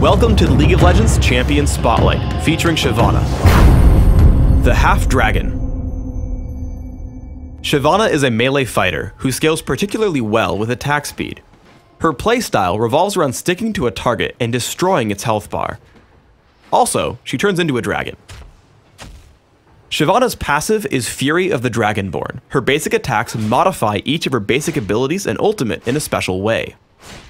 Welcome to the League of Legends Champion Spotlight, featuring Shyvana, the Half-Dragon. Shyvana is a melee fighter who scales particularly well with attack speed. Her playstyle revolves around sticking to a target and destroying its health bar. Also, she turns into a dragon. Shyvana's passive is Fury of the Dragonborn. Her basic attacks modify each of her basic abilities and ultimate in a special way.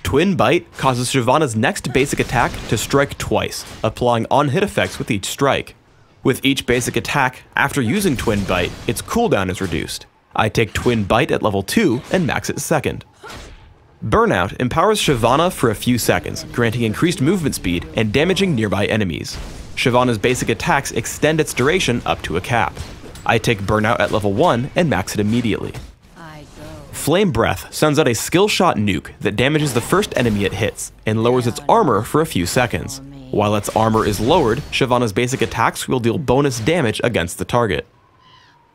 Twin Bite causes Shyvana's next basic attack to strike twice, applying on-hit effects with each strike. With each basic attack, after using Twin Bite, its cooldown is reduced. I take Twin Bite at level 2 and max it second. Burnout empowers Shyvana for a few seconds, granting increased movement speed and damaging nearby enemies. Shyvana's basic attacks extend its duration up to a cap. I take Burnout at level 1 and max it immediately. Flame Breath sends out a skill shot nuke that damages the first enemy it hits and lowers its armor for a few seconds. While its armor is lowered, Shyvana's basic attacks will deal bonus damage against the target.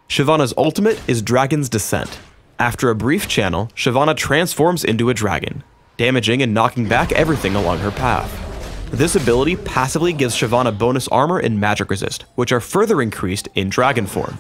Shyvana's ultimate is Dragon's Descent. After a brief channel, Shyvana transforms into a dragon, damaging and knocking back everything along her path. This ability passively gives Shyvana bonus armor and magic resist, which are further increased in dragon form.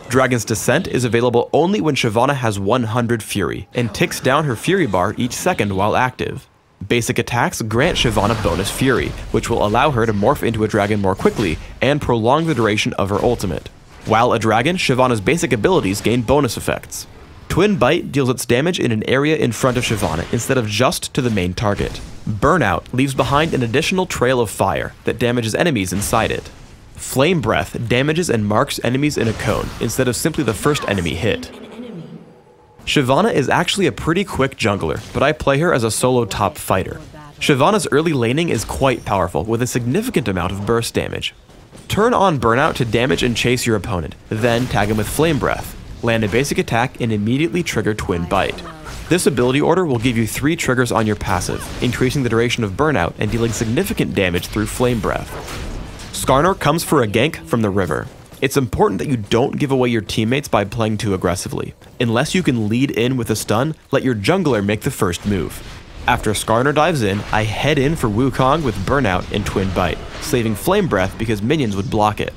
Dragon's Descent is available only when Shyvana has 100 Fury, and ticks down her Fury bar each second while active. Basic attacks grant Shyvana bonus Fury, which will allow her to morph into a dragon more quickly and prolong the duration of her ultimate. While a dragon, Shyvana's basic abilities gain bonus effects. Twin Bite deals its damage in an area in front of Shyvana instead of just to the main target. Burnout leaves behind an additional trail of fire that damages enemies inside it. Flame Breath damages and marks enemies in a cone instead of simply the first enemy hit. Shyvana is actually a pretty quick jungler, but I play her as a solo top fighter. Shyvana's early laning is quite powerful with a significant amount of burst damage. Turn on Burnout to damage and chase your opponent, then tag him with Flame Breath. Land a basic attack and immediately trigger Twin Bite. This ability order will give you 3 triggers on your passive, increasing the duration of Burnout and dealing significant damage through Flame Breath. Skarner comes for a gank from the river. It's important that you don't give away your teammates by playing too aggressively. Unless you can lead in with a stun, let your jungler make the first move. After Skarner dives in, I head in for Wukong with Burnout and Twin Bite, saving Flame Breath because minions would block it.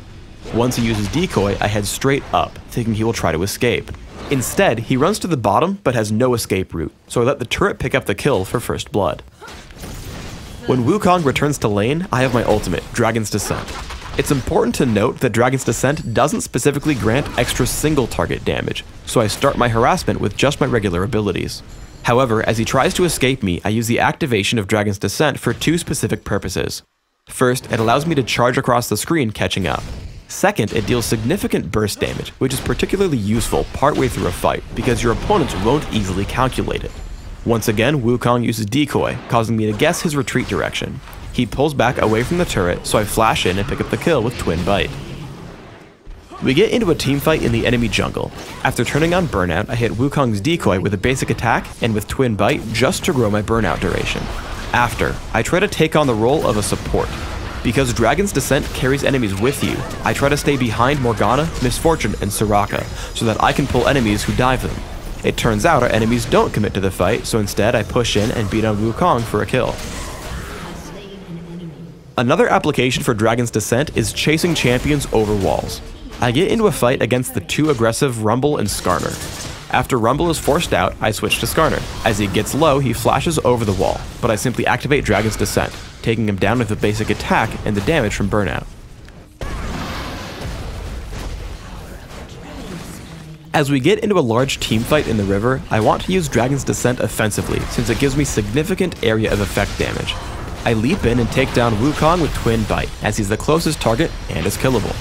Once he uses Decoy, I head straight up, thinking he will try to escape. Instead, he runs to the bottom but has no escape route, so I let the turret pick up the kill for first blood. When Wukong returns to lane, I have my ultimate, Dragon's Descent. It's important to note that Dragon's Descent doesn't specifically grant extra single target damage, so I start my harassment with just my regular abilities. However, as he tries to escape me, I use the activation of Dragon's Descent for 2 specific purposes. First, it allows me to charge across the screen catching up. Second, it deals significant burst damage, which is particularly useful partway through a fight because your opponents won't easily calculate it. Once again, Wukong uses Decoy, causing me to guess his retreat direction. He pulls back away from the turret, so I flash in and pick up the kill with Twin Bite. We get into a teamfight in the enemy jungle. After turning on Burnout, I hit Wukong's Decoy with a basic attack and with Twin Bite just to grow my Burnout duration. After, I try to take on the role of a support. Because Dragon's Descent carries enemies with you, I try to stay behind Morgana, Misfortune, and Soraka, so that I can pull enemies who dive them. It turns out our enemies don't commit to the fight, so instead I push in and beat on Wukong for a kill. Another application for Dragon's Descent is chasing champions over walls. I get into a fight against the 2 aggressive Rumble and Skarner. After Rumble is forced out, I switch to Skarner. As he gets low, he flashes over the wall, but I simply activate Dragon's Descent, taking him down with a basic attack and the damage from Burnout. As we get into a large teamfight in the river, I want to use Dragon's Descent offensively since it gives me significant area of effect damage. I leap in and take down Wukong with Twin Bite, as he's the closest target and is killable.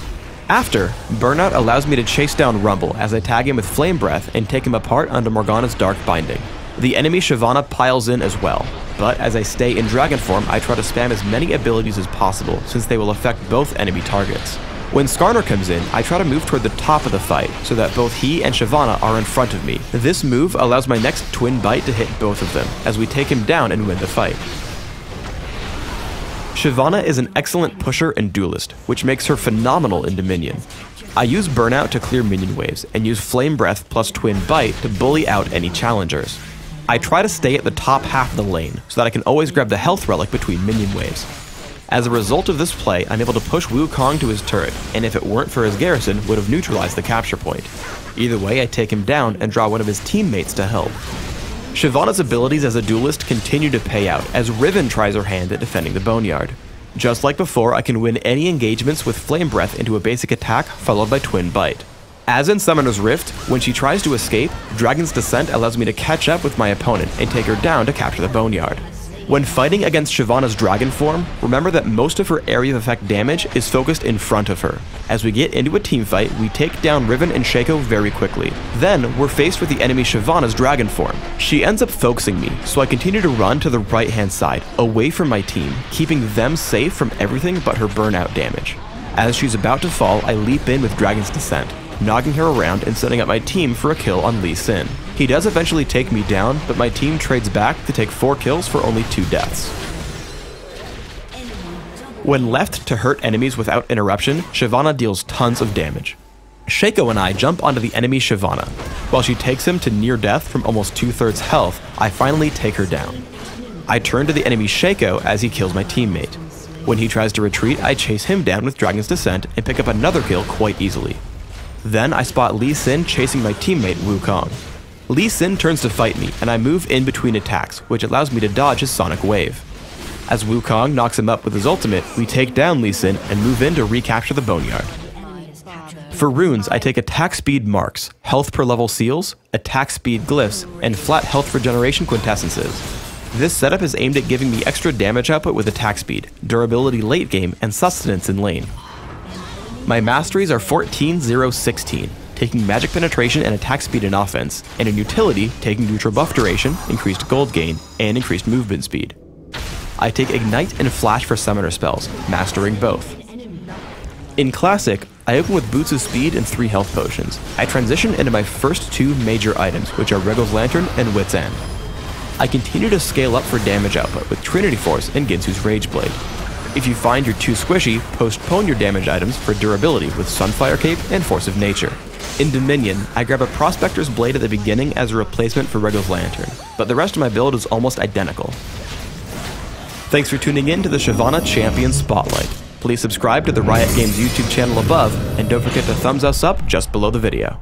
After, Burnout allows me to chase down Rumble as I tag him with Flame Breath and take him apart under Morgana's Dark Binding. The enemy Shyvana piles in as well, but as I stay in dragon form, I try to spam as many abilities as possible since they will affect both enemy targets. When Skarner comes in, I try to move toward the top of the fight so that both he and Shyvana are in front of me. This move allows my next Twin Bite to hit both of them as we take him down and win the fight. Shyvana is an excellent pusher and duelist, which makes her phenomenal in Dominion. I use Burnout to clear minion waves and use Flame Breath plus Twin Bite to bully out any challengers. I try to stay at the top half of the lane so that I can always grab the health relic between minion waves. As a result of this play, I'm able to push Wukong to his turret, and if it weren't for his garrison, would have neutralized the capture point. Either way, I take him down and draw one of his teammates to help. Shyvana's abilities as a duelist continue to pay out as Riven tries her hand at defending the Boneyard. Just like before, I can win any engagements with Flame Breath into a basic attack followed by Twin Bite. As in Summoner's Rift, when she tries to escape, Dragon's Descent allows me to catch up with my opponent and take her down to capture the Boneyard. When fighting against Shyvana's dragon form, remember that most of her area of effect damage is focused in front of her. As we get into a teamfight, we take down Riven and Shaco very quickly. Then, we're faced with the enemy Shyvana's dragon form. She ends up focusing me, so I continue to run to the right hand side, away from my team, keeping them safe from everything but her burnout damage. As she's about to fall, I leap in with Dragon's Descent, knocking her around and setting up my team for a kill on Lee Sin. He does eventually take me down, but my team trades back to take 4 kills for only 2 deaths. When left to hurt enemies without interruption, Shyvana deals tons of damage. Shaco and I jump onto the enemy Shyvana. While she takes him to near death from almost 2/3 health, I finally take her down. I turn to the enemy Shaco as he kills my teammate. When he tries to retreat, I chase him down with Dragon's Descent and pick up another kill quite easily. Then I spot Lee Sin chasing my teammate Wukong. Lee Sin turns to fight me, and I move in between attacks, which allows me to dodge his Sonic Wave. As Wukong knocks him up with his ultimate, we take down Lee Sin and move in to recapture the Boneyard. For runes, I take attack speed marks, health per level seals, attack speed glyphs, and flat health regeneration quintessences. This setup is aimed at giving me extra damage output with attack speed, durability late game, and sustenance in lane. My masteries are 14, 0, 16, taking magic penetration and attack speed in offense, and in utility, taking neutral buff duration, increased gold gain, and increased movement speed. I take Ignite and Flash for summoner spells, mastering both. In Classic, I open with Boots of Speed and 3 health potions. I transition into my first 2 major items, which are Wriggle's Lantern and Wit's End. I continue to scale up for damage output with Trinity Force and Ginsu's Rage Blade. If you find you're too squishy, postpone your damage items for durability with Sunfire Cape and Force of Nature. In Dominion, I grab a Prospector's Blade at the beginning as a replacement for Wriggle's Lantern, but the rest of my build is almost identical. Thanks for tuning in to the Shyvana Champion Spotlight. Please subscribe to the Riot Games YouTube channel above, and don't forget to thumbs us up just below the video.